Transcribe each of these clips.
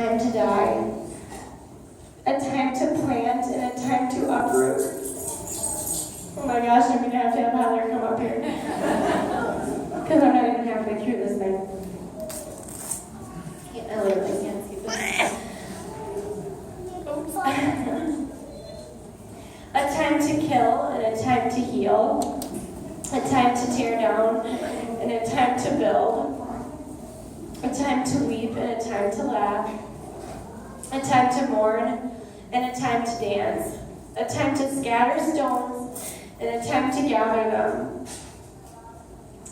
time to die, a time to plant, and a time to uproot. Oh my gosh, I'm going to have Heather come up here. Because I'm not even halfway through this thing. I literally can't see this. Oops. A time to kill and a time to heal. A time to tear down and a time to build. A time to weep and a time to laugh. A time to mourn and a time to dance. A time to scatter stones and a time to gather them.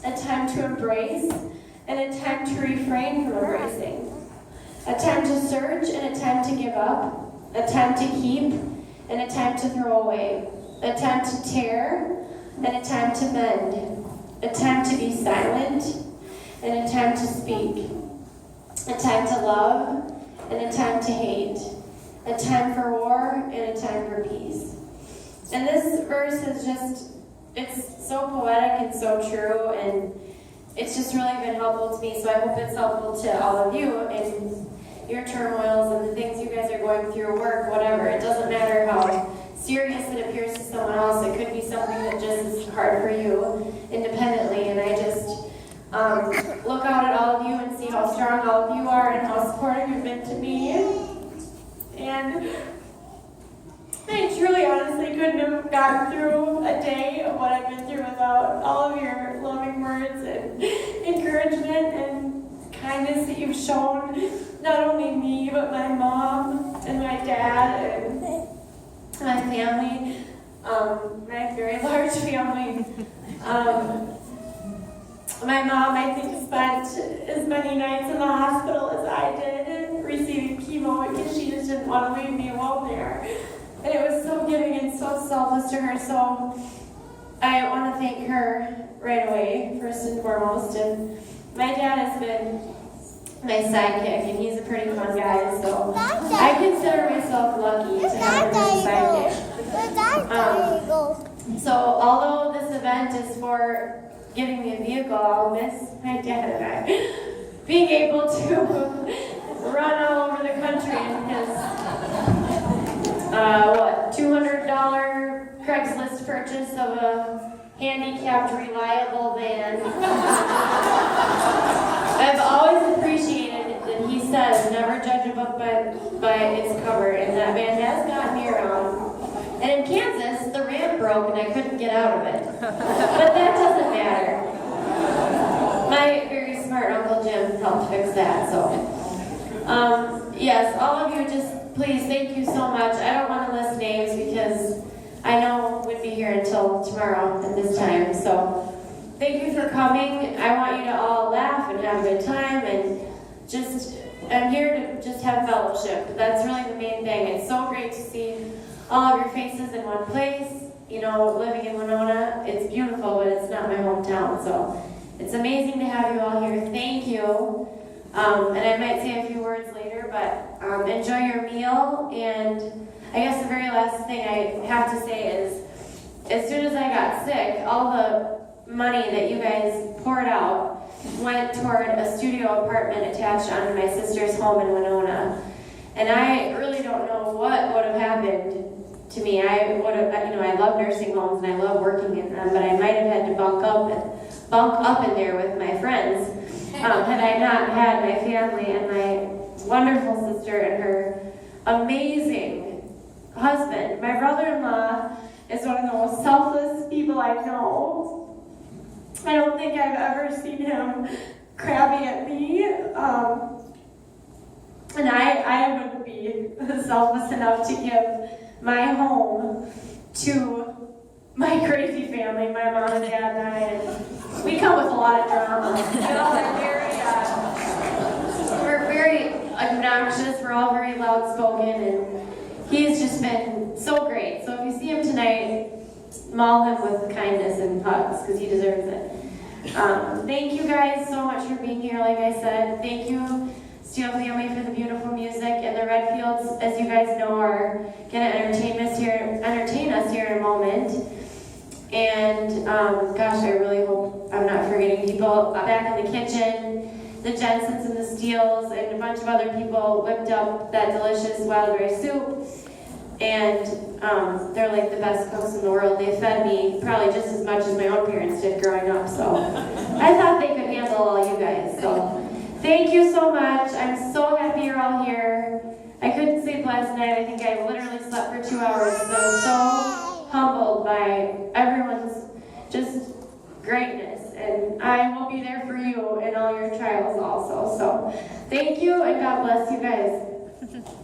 A time to embrace and a time to refrain from embracing. A time to search and a time to give up. A time to keep and a time to throw away. A time to tear and a time to mend. A time to be silent and a time to speak. A time to love and a time to hate. A time for war and a time for peace. And this verse is just, it's so poetic and so true, and it's just really been helpful to me, so I hope it's helpful to all of you in your turmoils and the things you guys are going through, work, whatever. It doesn't matter how serious it appears to someone else. It could be something that just is hard for you independently, and I just look out at all of you and see how strong all of you are and how supportive you've been to me. And I truly, honestly couldn't have gotten through a day of what I've been through without all of your loving words and encouragement and kindness that you've shown, not only me, but my mom and my dad and my family, my very large family. My mom, I think, spent as many nights in the hospital as I did receiving chemo because she just didn't want to leave me alone there. And it was so giving and so selfless to her, so I want to thank her right away, first and foremost. And my dad has been my sidekick, and he's a pretty fun guy, so I consider myself lucky to have him as a sidekick. So although this event is for giving me a vehicle, I'll miss my dad and I being able to run all over the country in his $200 Craigslist purchase of a handicapped, reliable van. I've always appreciated that he says never judge a book by its cover, and that van has gotten me around. And in Kansas, the ramp broke and I couldn't get out of it. But that doesn't matter. My very smart Uncle Jim helped fix that, so. Yes, all of you just, please, thank you so much. I don't want to list names because I know we'd be here until tomorrow at this time, so. Thank you for coming. I want you to all laugh and have a good time, and just, I'm here to just have fellowship. That's really the main thing. It's so great to see all of your faces in one place. You know, living in Winona, it's beautiful, but it's not my hometown, so it's amazing to have you all here. Thank you. And I might say a few words later, but enjoy your meal. And I guess the very last thing I have to say is, as soon as I got sick, all the money that you guys poured out went toward a studio apartment attached onto my sister's home in Winona. And I really don't know what would have happened to me. I would have, I love nursing homes and I love working in them, but I might have had to bunk up in there with my friends had I not had my family and my wonderful sister and her amazing husband. My brother-in-law is one of the most selfless people I know. I don't think I've ever seen him crabby at me. And I wouldn't be selfless enough to give my home to my crazy family, my mom and dad and I. And we come with a lot of drama. We're very obnoxious. We're all very loud spoken, and he's just been so great. So if you see him tonight, maul him with kindness and hugs because he deserves it. Thank you guys so much for being here. Like I said, thank you, Steel Family, for the beautiful music, and the Redfields, as you guys know, are going to entertain us here in a moment. And gosh, I really hope I'm not forgetting people back in the kitchen. the Jensens and the Steels and a bunch of other people whipped up that delicious wild rice soup. And they're like the best cooks in the world. They fed me probably just as much as my own parents did growing up. So I thought they could handle all you guys. So thank you so much. I'm so happy you're all here. I couldn't sleep last night. I think I literally slept for 2 hours because I was so humbled by everyone's just greatness. And I will be there for you in all your trials also. So thank you and God bless you guys.